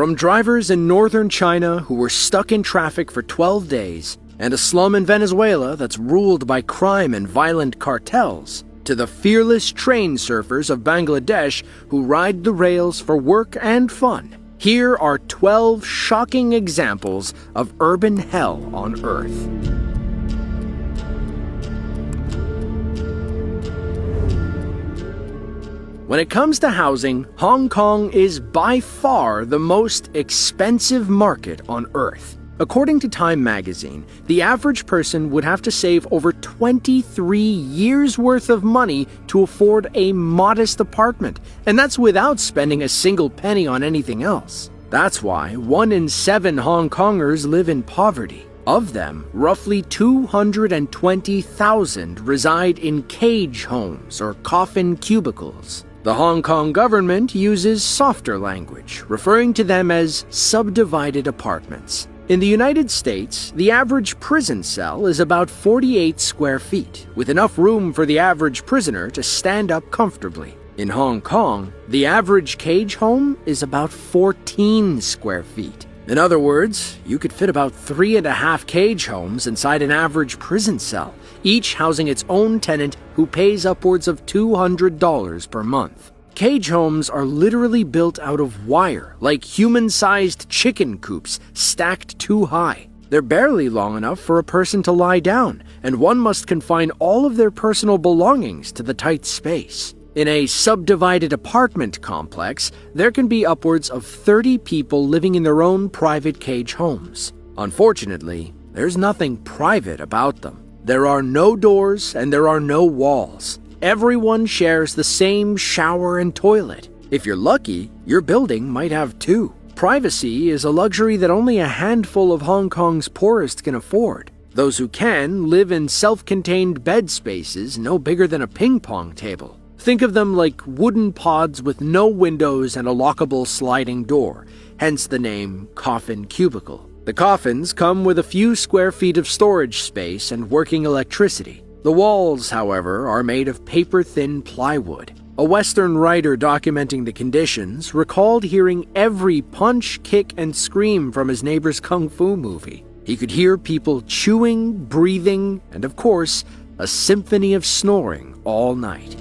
From drivers in northern China who were stuck in traffic for 12 days, and a slum in Venezuela that's ruled by crime and violent cartels, to the fearless train surfers of Bangladesh who ride the rails for work and fun, here are 12 shocking examples of urban hell on Earth. When it comes to housing, Hong Kong is by far the most expensive market on Earth. According to Time magazine, the average person would have to save over 23 years' worth of money to afford a modest apartment, and that's without spending a single penny on anything else. That's why 1 in 7 Hong Kongers live in poverty. Of them, roughly 220,000 reside in cage homes or coffin cubicles. The Hong Kong government uses softer language, referring to them as subdivided apartments. In the United States, the average prison cell is about 48 square feet, with enough room for the average prisoner to stand up comfortably. In Hong Kong, the average cage home is about 14 square feet. In other words, you could fit about 3.5 cage homes inside an average prison cell, each housing its own tenant who pays upwards of $200 per month. Cage homes are literally built out of wire, like human-sized chicken coops stacked too high. They're barely long enough for a person to lie down, and one must confine all of their personal belongings to the tight space. In a subdivided apartment complex, there can be upwards of 30 people living in their own private cage homes. Unfortunately, there's nothing private about them. There are no doors and there are no walls. Everyone shares the same shower and toilet. If you're lucky, your building might have 2. Privacy is a luxury that only a handful of Hong Kong's poorest can afford. Those who can live in self-contained bed spaces no bigger than a ping-pong table. Think of them like wooden pods with no windows and a lockable sliding door, hence the name coffin cubicle. The coffins come with a few square feet of storage space and working electricity. The walls, however, are made of paper-thin plywood. A Western writer documenting the conditions recalled hearing every punch, kick, and scream from his neighbor's kung fu movie. He could hear people chewing, breathing, and of course, a symphony of snoring all night.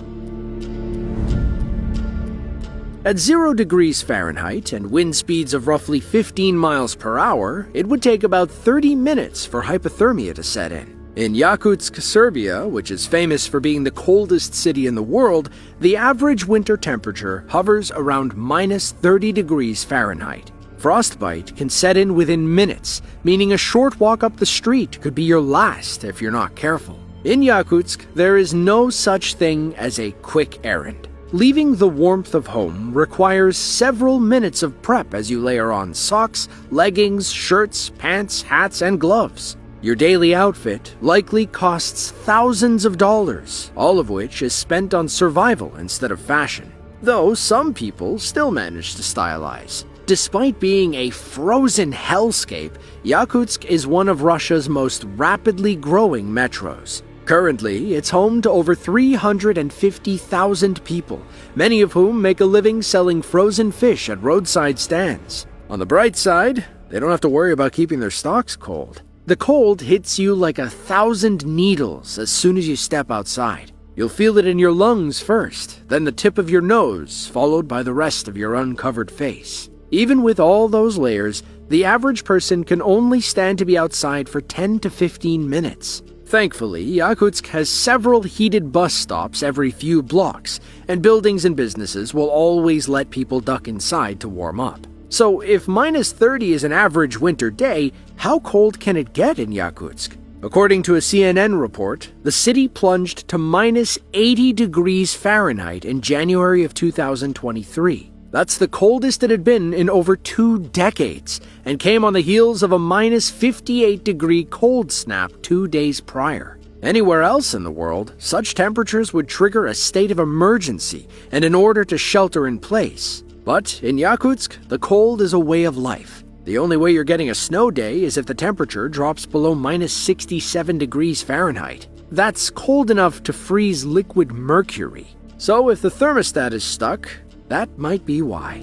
At 0 degrees Fahrenheit and wind speeds of roughly 15 miles per hour, it would take about 30 minutes for hypothermia to set in. In Yakutsk, Serbia, which is famous for being the coldest city in the world, the average winter temperature hovers around minus 30 degrees Fahrenheit. Frostbite can set in within minutes, meaning a short walk up the street could be your last if you're not careful. In Yakutsk, there is no such thing as a quick errand. Leaving the warmth of home requires several minutes of prep as you layer on socks, leggings, shirts, pants, hats, and gloves. Your daily outfit likely costs thousands of dollars, all of which is spent on survival instead of fashion. Though some people still manage to stylize. Despite being a frozen hellscape, Yakutsk is one of Russia's most rapidly growing metros. Currently, it's home to over 350,000 people, many of whom make a living selling frozen fish at roadside stands. On the bright side, they don't have to worry about keeping their stocks cold. The cold hits you like 1,000 needles as soon as you step outside. You'll feel it in your lungs first, then the tip of your nose, followed by the rest of your uncovered face. Even with all those layers, the average person can only stand to be outside for 10 to 15 minutes. Thankfully, Yakutsk has several heated bus stops every few blocks, and buildings and businesses will always let people duck inside to warm up. So if minus 30 is an average winter day, how cold can it get in Yakutsk? According to a CNN report, the city plunged to minus 80 degrees Fahrenheit in January of 2023. That's the coldest it had been in over 2 decades, and came on the heels of a minus 58-degree cold snap 2 days prior. Anywhere else in the world, such temperatures would trigger a state of emergency and an order to shelter in place. But in Yakutsk, the cold is a way of life. The only way you're getting a snow day is if the temperature drops below minus 67 degrees Fahrenheit. That's cold enough to freeze liquid mercury. So if the thermostat is stuck, that might be why.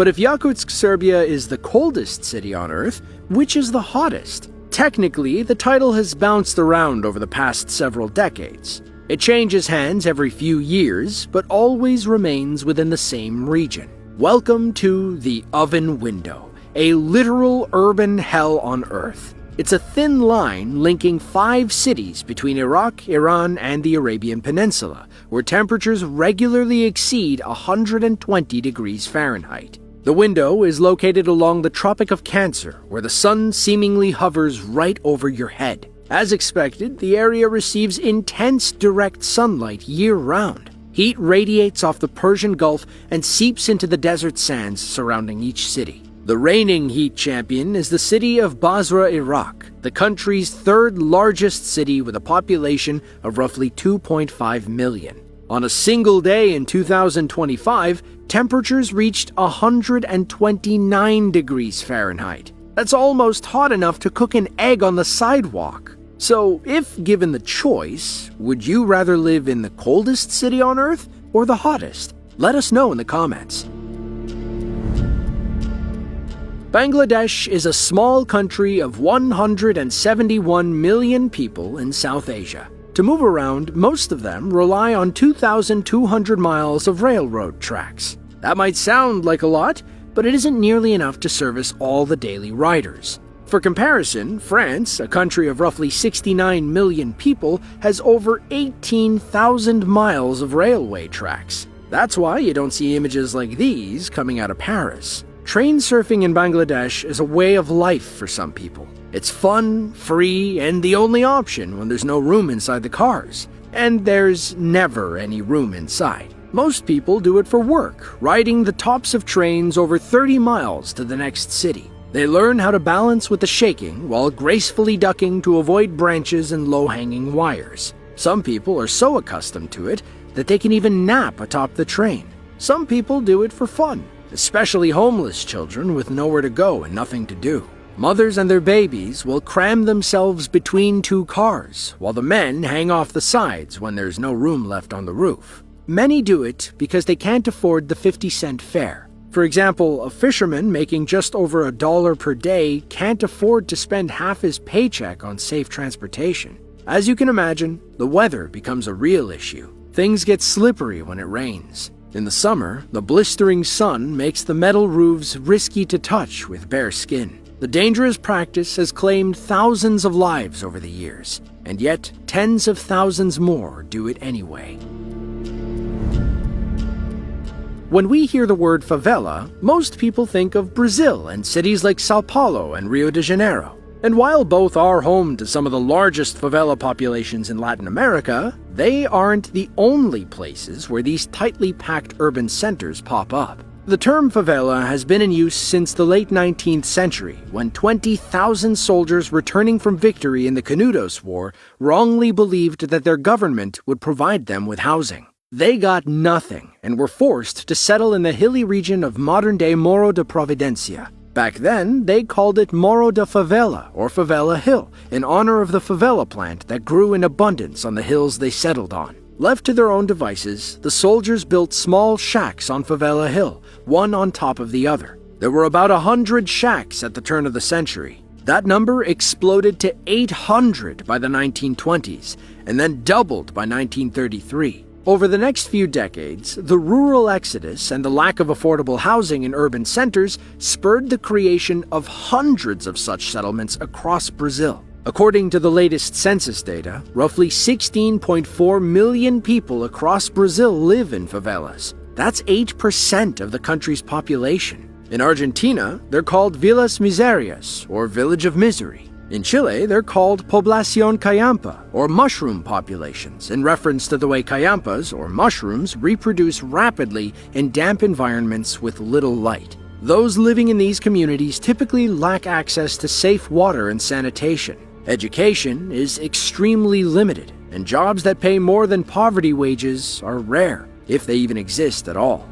But if Yakutsk, Serbia is the coldest city on Earth, which is the hottest? Technically, the title has bounced around over the past several decades. It changes hands every few years, but always remains within the same region. Welcome to the Oven Window, a literal urban hell on Earth. It's a thin line linking 5 cities between Iraq, Iran, and the Arabian Peninsula, where temperatures regularly exceed 120 degrees Fahrenheit. The window is located along the Tropic of Cancer, where the sun seemingly hovers right over your head. As expected, the area receives intense direct sunlight year-round. Heat radiates off the Persian Gulf and seeps into the desert sands surrounding each city. The reigning heat champion is the city of Basra, Iraq, the country's 3rd largest city with a population of roughly 2.5 million. On a single day in 2025, temperatures reached 129 degrees Fahrenheit. That's almost hot enough to cook an egg on the sidewalk. So, if given the choice, would you rather live in the coldest city on Earth or the hottest? Let us know in the comments. Bangladesh is a small country of 171 million people in South Asia. To move around, most of them rely on 2,200 miles of railroad tracks. That might sound like a lot, but it isn't nearly enough to service all the daily riders. For comparison, France, a country of roughly 69 million people, has over 18,000 miles of railway tracks. That's why you don't see images like these coming out of Paris. Train surfing in Bangladesh is a way of life for some people. It's fun, free, and the only option when there's no room inside the cars. And there's never any room inside. Most people do it for work, riding the tops of trains over 30 miles to the next city. They learn how to balance with the shaking while gracefully ducking to avoid branches and low-hanging wires. Some people are so accustomed to it that they can even nap atop the train. Some people do it for fun, especially homeless children with nowhere to go and nothing to do. Mothers and their babies will cram themselves between 2 cars, while the men hang off the sides when there's no room left on the roof. Many do it because they can't afford the 50-cent fare. For example, a fisherman making just over $1 per day can't afford to spend half his paycheck on safe transportation. As you can imagine, the weather becomes a real issue. Things get slippery when it rains. In the summer, the blistering sun makes the metal roofs risky to touch with bare skin. The dangerous practice has claimed thousands of lives over the years, and yet tens of thousands more do it anyway. When we hear the word favela, most people think of Brazil and cities like Sao Paulo and Rio de Janeiro. And while both are home to some of the largest favela populations in Latin America, they aren't the only places where these tightly packed urban centers pop up. The term favela has been in use since the late 19th century, when 20,000 soldiers returning from victory in the Canudos War wrongly believed that their government would provide them with housing. They got nothing and were forced to settle in the hilly region of modern-day Morro da Providencia. Back then, they called it Morro da Favela, or Favela Hill, in honor of the favela plant that grew in abundance on the hills they settled on. Left to their own devices, the soldiers built small shacks on Favela Hill, one on top of the other. There were about 100 shacks at the turn of the century. That number exploded to 800 by the 1920s, and then doubled by 1933. Over the next few decades, the rural exodus and the lack of affordable housing in urban centers spurred the creation of hundreds of such settlements across Brazil. According to the latest census data, roughly 16.4 million people across Brazil live in favelas. That's 8% of the country's population. In Argentina, they're called Villas Miserias, or Village of Misery. In Chile, they're called Población Cayampa, or mushroom populations, in reference to the way cayampas, or mushrooms, reproduce rapidly in damp environments with little light. Those living in these communities typically lack access to safe water and sanitation. Education is extremely limited, and jobs that pay more than poverty wages are rare, if they even exist at all.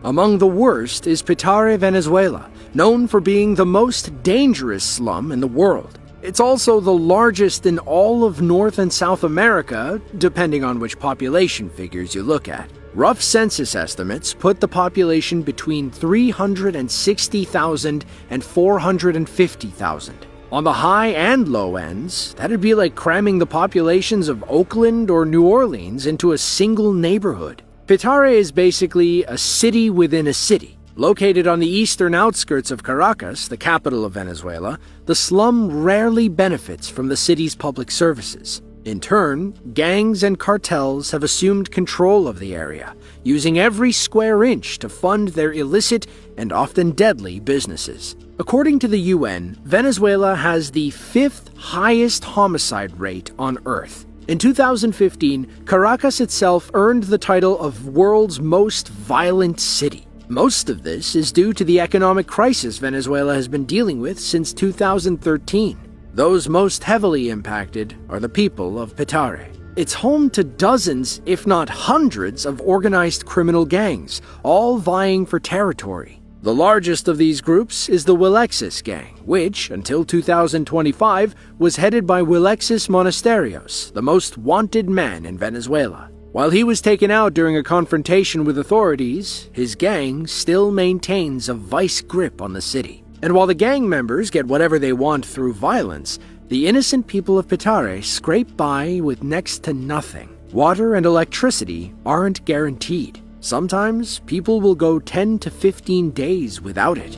Among the worst is Petare, Venezuela, known for being the most dangerous slum in the world. It's also the largest in all of North and South America, depending on which population figures you look at. Rough census estimates put the population between 360,000 and 450,000. On the high and low ends, that'd be like cramming the populations of Oakland or New Orleans into a single neighborhood. Petare is basically a city within a city. Located on the eastern outskirts of Caracas, the capital of Venezuela, the slum rarely benefits from the city's public services. In turn, gangs and cartels have assumed control of the area, using every square inch to fund their illicit and often deadly businesses. According to the UN, Venezuela has the 5th highest homicide rate on Earth. In 2015, Caracas itself earned the title of world's most violent city. Most of this is due to the economic crisis Venezuela has been dealing with since 2013. Those most heavily impacted are the people of Petare. It's home to dozens, if not hundreds, of organized criminal gangs, all vying for territory. The largest of these groups is the Wilexis gang, which, until 2025, was headed by Wilexis Monasterios, the most wanted man in Venezuela. While he was taken out during a confrontation with authorities, his gang still maintains a vice grip on the city. And while the gang members get whatever they want through violence, the innocent people of Petare scrape by with next to nothing. Water and electricity aren't guaranteed. Sometimes people will go 10 to 15 days without it.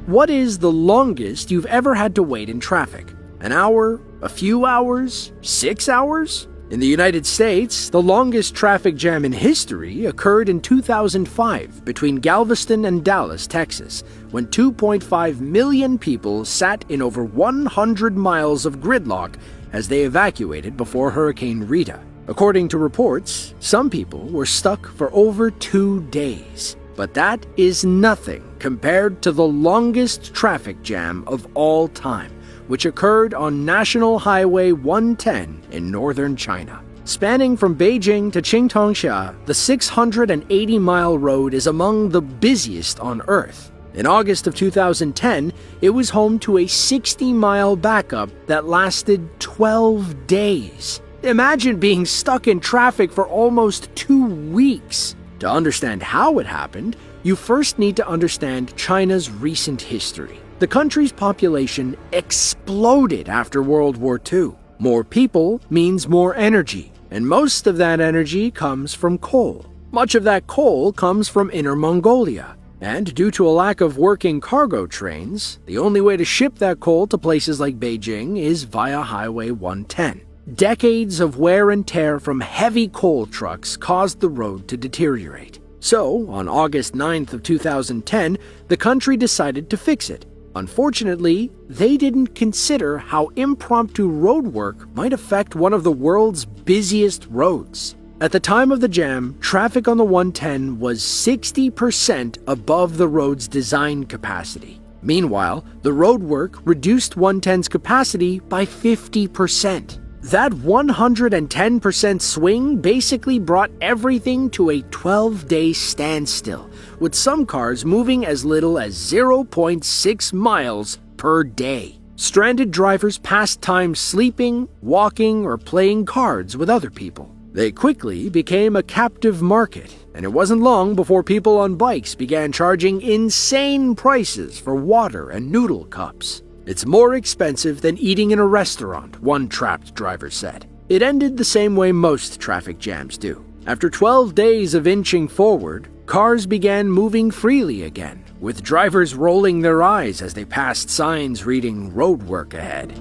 What is the longest you've ever had to wait in traffic? An hour? A few hours? 6 hours? In the United States, the longest traffic jam in history occurred in 2005 between Galveston and Dallas, Texas, when 2.5 million people sat in over 100 miles of gridlock as they evacuated before Hurricane Rita. According to reports, some people were stuck for over 2 days. But that is nothing compared to the longest traffic jam of all time, which occurred on National Highway 110 in northern China. Spanning from Beijing to Qingtangsha, the 680-mile road is among the busiest on Earth. In August of 2010, it was home to a 60-mile backup that lasted 12 days. Imagine being stuck in traffic for almost 2 weeks. To understand how it happened, you first need to understand China's recent history. The country's population exploded after World War II. More people means more energy, and most of that energy comes from coal. Much of that coal comes from Inner Mongolia, and due to a lack of working cargo trains, the only way to ship that coal to places like Beijing is via Highway 110. Decades of wear and tear from heavy coal trucks caused the road to deteriorate. So, on August 9th of 2010, the country decided to fix it. Unfortunately, they didn't consider how impromptu road work might affect one of the world's busiest roads. At the time of the jam, traffic on the 110 was 60% above the road's design capacity. Meanwhile, the road work reduced 110's capacity by 50%. That 110% swing basically brought everything to a 12-day standstill, with some cars moving as little as 0.6 miles per day. Stranded drivers passed time sleeping, walking, or playing cards with other people. They quickly became a captive market, and it wasn't long before people on bikes began charging insane prices for water and noodle cups. It's more expensive than eating in a restaurant, one trapped driver said. It ended the same way most traffic jams do. After 12 days of inching forward, cars began moving freely again, with drivers rolling their eyes as they passed signs reading "road work ahead."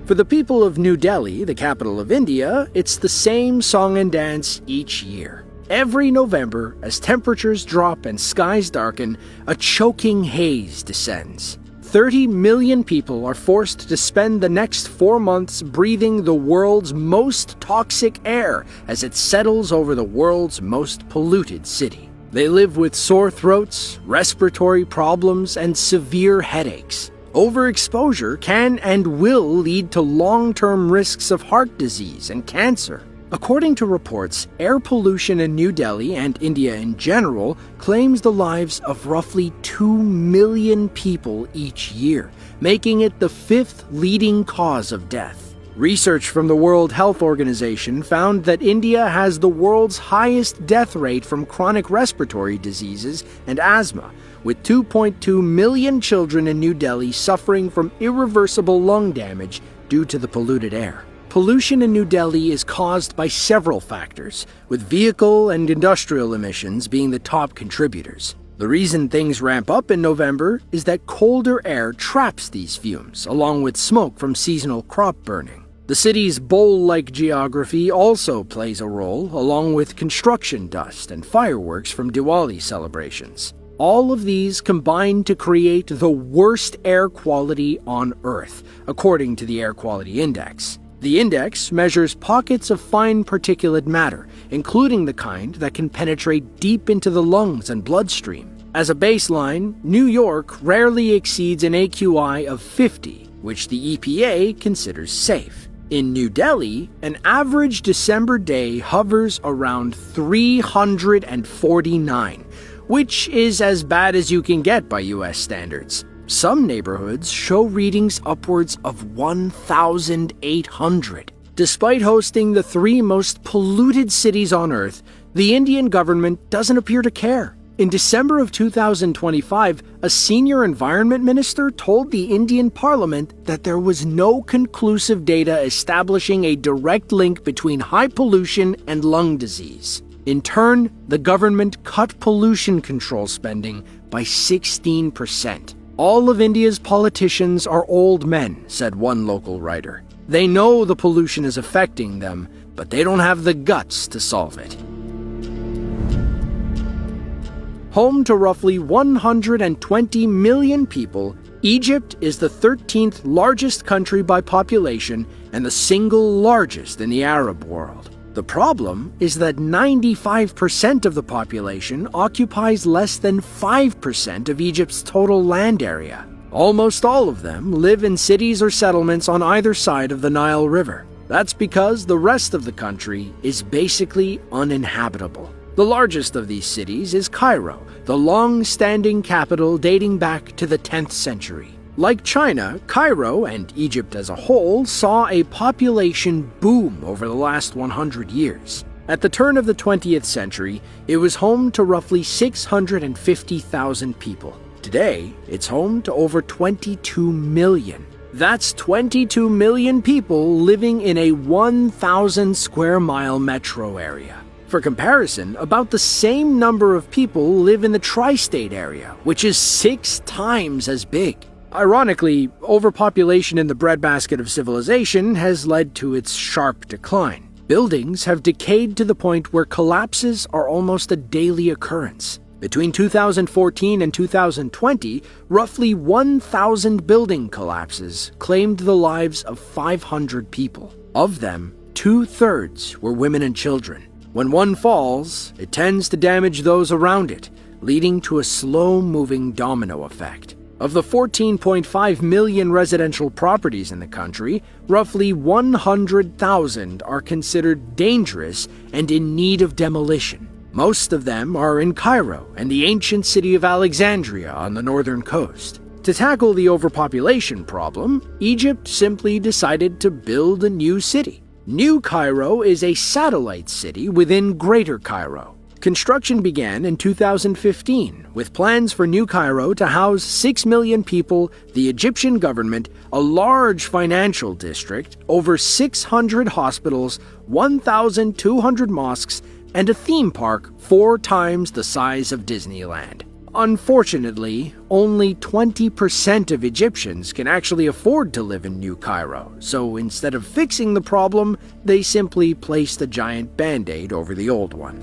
For the people of New Delhi, the capital of India, it's the same song and dance each year. Every November, as temperatures drop and skies darken, a choking haze descends. 30 million people are forced to spend the next 4 months breathing the world's most toxic air as it settles over the world's most polluted city. They live with sore throats, respiratory problems, and severe headaches. Overexposure can and will lead to long-term risks of heart disease and cancer. According to reports, air pollution in New Delhi and India in general claims the lives of roughly 2 million people each year, making it the 5th leading cause of death. Research from the World Health Organization found that India has the world's highest death rate from chronic respiratory diseases and asthma, with 2.2 million children in New Delhi suffering from irreversible lung damage due to the polluted air. Pollution in New Delhi is caused by several factors, with vehicle and industrial emissions being the top contributors. The reason things ramp up in November is that colder air traps these fumes, along with smoke from seasonal crop burning. The city's bowl-like geography also plays a role, along with construction dust and fireworks from Diwali celebrations. All of these combine to create the worst air quality on Earth, according to the Air Quality Index. The index measures pockets of fine particulate matter, including the kind that can penetrate deep into the lungs and bloodstream. As a baseline, New York rarely exceeds an AQI of 50, which the EPA considers safe. In New Delhi, an average December day hovers around 349, which is as bad as you can get by US standards. Some neighborhoods show readings upwards of 1,800. Despite hosting the 3 most polluted cities on Earth, the Indian government doesn't appear to care. In December of 2025, a senior environment minister told the Indian parliament that there was no conclusive data establishing a direct link between high pollution and lung disease. In turn, the government cut pollution control spending by 16%. All of India's politicians are old men, said one local writer. They know the pollution is affecting them, but they don't have the guts to solve it. Home to roughly 120 million people, Egypt is the 13th largest country by population and the single largest in the Arab world. The problem is that 95% of the population occupies less than 5% of Egypt's total land area. Almost all of them live in cities or settlements on either side of the Nile River. That's because the rest of the country is basically uninhabitable. The largest of these cities is Cairo, the long-standing capital dating back to the 10th century. Like China, Cairo, and Egypt as a whole, saw a population boom over the last 100 years. At the turn of the 20th century, it was home to roughly 650,000 people. Today, it's home to over 22 million. That's 22 million people living in a 1,000 square mile metro area. For comparison, about the same number of people live in the tri-state area, which is 6 times as big. Ironically, overpopulation in the breadbasket of civilization has led to its sharp decline. Buildings have decayed to the point where collapses are almost a daily occurrence. Between 2014 and 2020, roughly 1,000 building collapses claimed the lives of 500 people. Of them, 2/3 were women and children. When one falls, it tends to damage those around it, leading to a slow-moving domino effect. Of the 14.5 million residential properties in the country, roughly 100,000 are considered dangerous and in need of demolition. Most of them are in Cairo and the ancient city of Alexandria on the northern coast. To tackle the overpopulation problem, Egypt simply decided to build a new city. New Cairo is a satellite city within Greater Cairo. Construction began in 2015, with plans for New Cairo to house 6 million people, the Egyptian government, a large financial district, over 600 hospitals, 1,200 mosques, and a theme park 4 times the size of Disneyland. Unfortunately, only 20% of Egyptians can actually afford to live in New Cairo, so instead of fixing the problem, they simply placed a giant band-aid over the old one.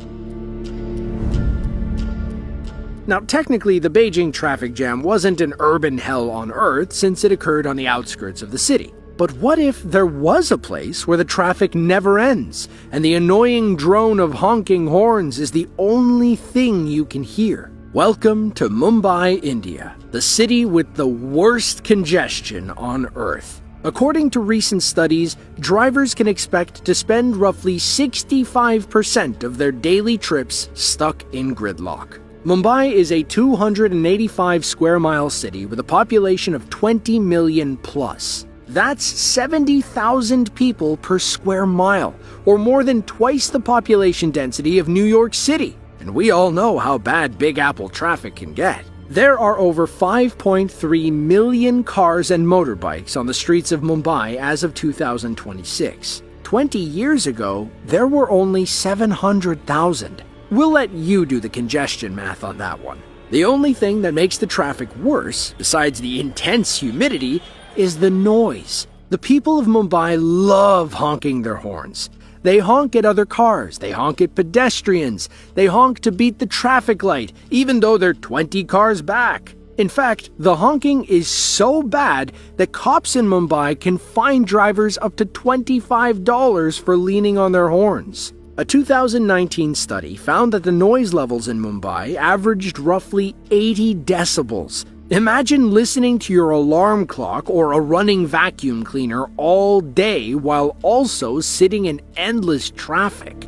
Now, technically, the Beijing traffic jam wasn't an urban hell on Earth since it occurred on the outskirts of the city. But what if there was a place where the traffic never ends, and the annoying drone of honking horns is the only thing you can hear? Welcome to Mumbai, India, the city with the worst congestion on Earth. According to recent studies, drivers can expect to spend roughly 65% of their daily trips stuck in gridlock. Mumbai is a 285 square mile city with a population of 20 million plus. That's 70,000 people per square mile, or more than twice the population density of New York City. And we all know how bad Big Apple traffic can get. There are over 5.3 million cars and motorbikes on the streets of Mumbai as of 2026. 20 years ago, there were only 700,000. We'll let you do the congestion math on that one. The only thing that makes the traffic worse, besides the intense humidity, is the noise. The people of Mumbai love honking their horns. They honk at other cars, they honk at pedestrians, they honk to beat the traffic light, even though they're 20 cars back. In fact, the honking is so bad that cops in Mumbai can fine drivers up to $25 for leaning on their horns. A 2019 study found that the noise levels in Mumbai averaged roughly 80 decibels. Imagine listening to your alarm clock or a running vacuum cleaner all day while also sitting in endless traffic.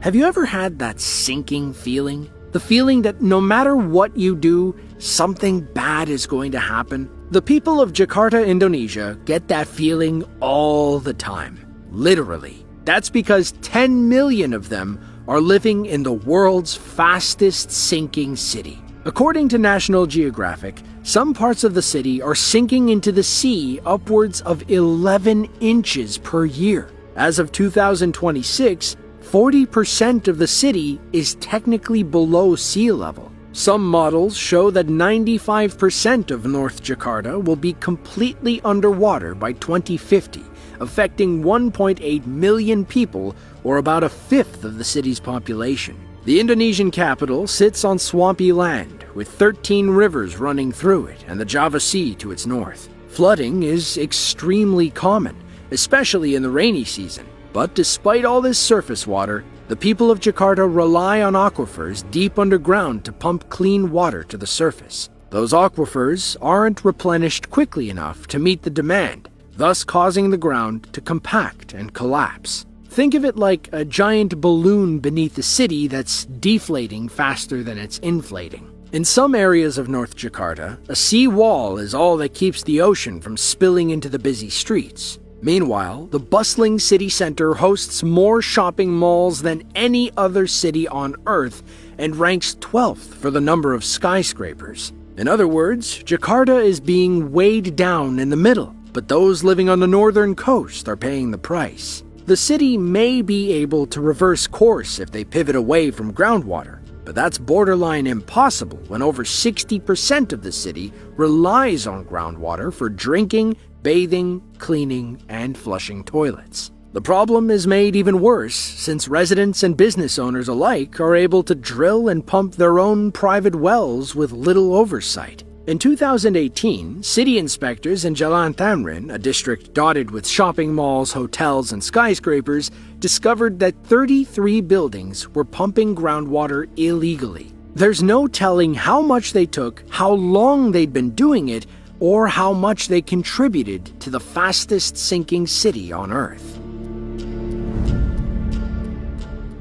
Have you ever had that sinking feeling? The feeling that no matter what you do, something bad is going to happen? The people of Jakarta, Indonesia get that feeling all the time. Literally. That's because 10 million of them are living in the world's fastest sinking city. According to National Geographic, some parts of the city are sinking into the sea upwards of 11 inches per year. As of 2026, 40% of the city is technically below sea level. Some models show that 95% of North Jakarta will be completely underwater by 2050, affecting 1.8 million people, or about a fifth of the city's population. The Indonesian capital sits on swampy land, with 13 rivers running through it and the Java Sea to its north. Flooding is extremely common, especially in the rainy season. But despite all this surface water, the people of Jakarta rely on aquifers deep underground to pump clean water to the surface. Those aquifers aren't replenished quickly enough to meet the demand, thus causing the ground to compact and collapse. Think of it like a giant balloon beneath the city that's deflating faster than it's inflating. In some areas of North Jakarta, a sea wall is all that keeps the ocean from spilling into the busy streets. Meanwhile, the bustling city center hosts more shopping malls than any other city on Earth and ranks 12th for the number of skyscrapers. In other words, Jakarta is being weighed down in the middle, but those living on the northern coast are paying the price. The city may be able to reverse course if they pivot away from groundwater, but that's borderline impossible when over 60% of the city relies on groundwater for drinking, bathing, cleaning, and flushing toilets. The problem is made even worse since residents and business owners alike are able to drill and pump their own private wells with little oversight. In 2018, city inspectors in Jalan Tamrin, a district dotted with shopping malls, hotels, and skyscrapers, discovered that 33 buildings were pumping groundwater illegally. There's no telling how much they took, how long they'd been doing it, or how much they contributed to the fastest sinking city on Earth.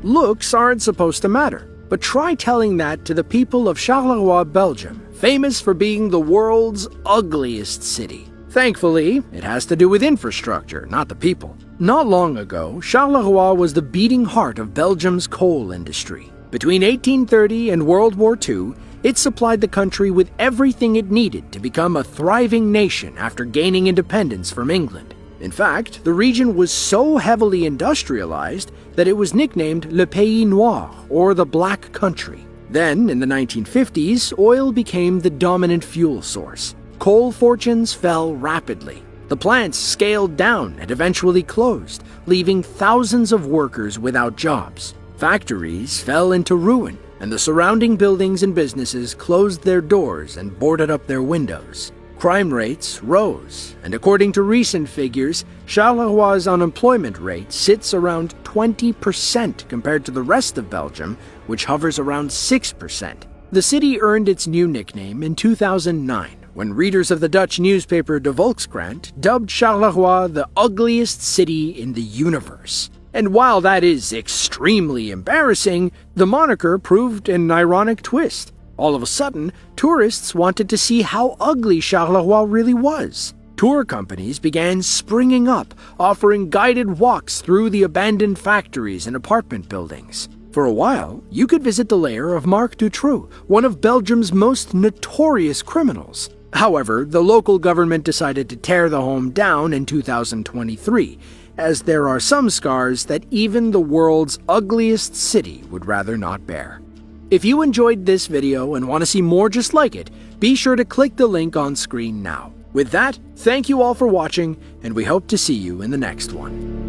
Looks aren't supposed to matter, but try telling that to the people of Charleroi, Belgium, famous for being the world's ugliest city. Thankfully, it has to do with infrastructure, not the people. Not long ago, Charleroi was the beating heart of Belgium's coal industry. Between 1830 and World War II, it supplied the country with everything it needed to become a thriving nation after gaining independence from England. In fact, the region was so heavily industrialized that it was nicknamed Le Pays Noir, or the Black Country. Then, in the 1950s, oil became the dominant fuel source. Coal fortunes fell rapidly. The plants scaled down and eventually closed, leaving thousands of workers without jobs. Factories fell into ruin, and the surrounding buildings and businesses closed their doors and boarded up their windows. Crime rates rose, and according to recent figures, Charleroi unemployment rate sits around 20% compared to the rest of Belgium, which hovers around 6%. The city earned its new nickname in 2009, when readers of the Dutch newspaper De Volkskrant dubbed Charleroi the ugliest city in the universe. And while that is extremely embarrassing, the moniker proved an ironic twist. All of a sudden, tourists wanted to see how ugly Charleroi really was. Tour companies began springing up, offering guided walks through the abandoned factories and apartment buildings. For a while, you could visit the lair of Marc Dutroux, one of Belgium's most notorious criminals. However, the local government decided to tear the home down in 2023, as there are some scars that even the world's ugliest city would rather not bear. If you enjoyed this video and want to see more just like it, be sure to click the link on screen now. With that, thank you all for watching, and we hope to see you in the next one.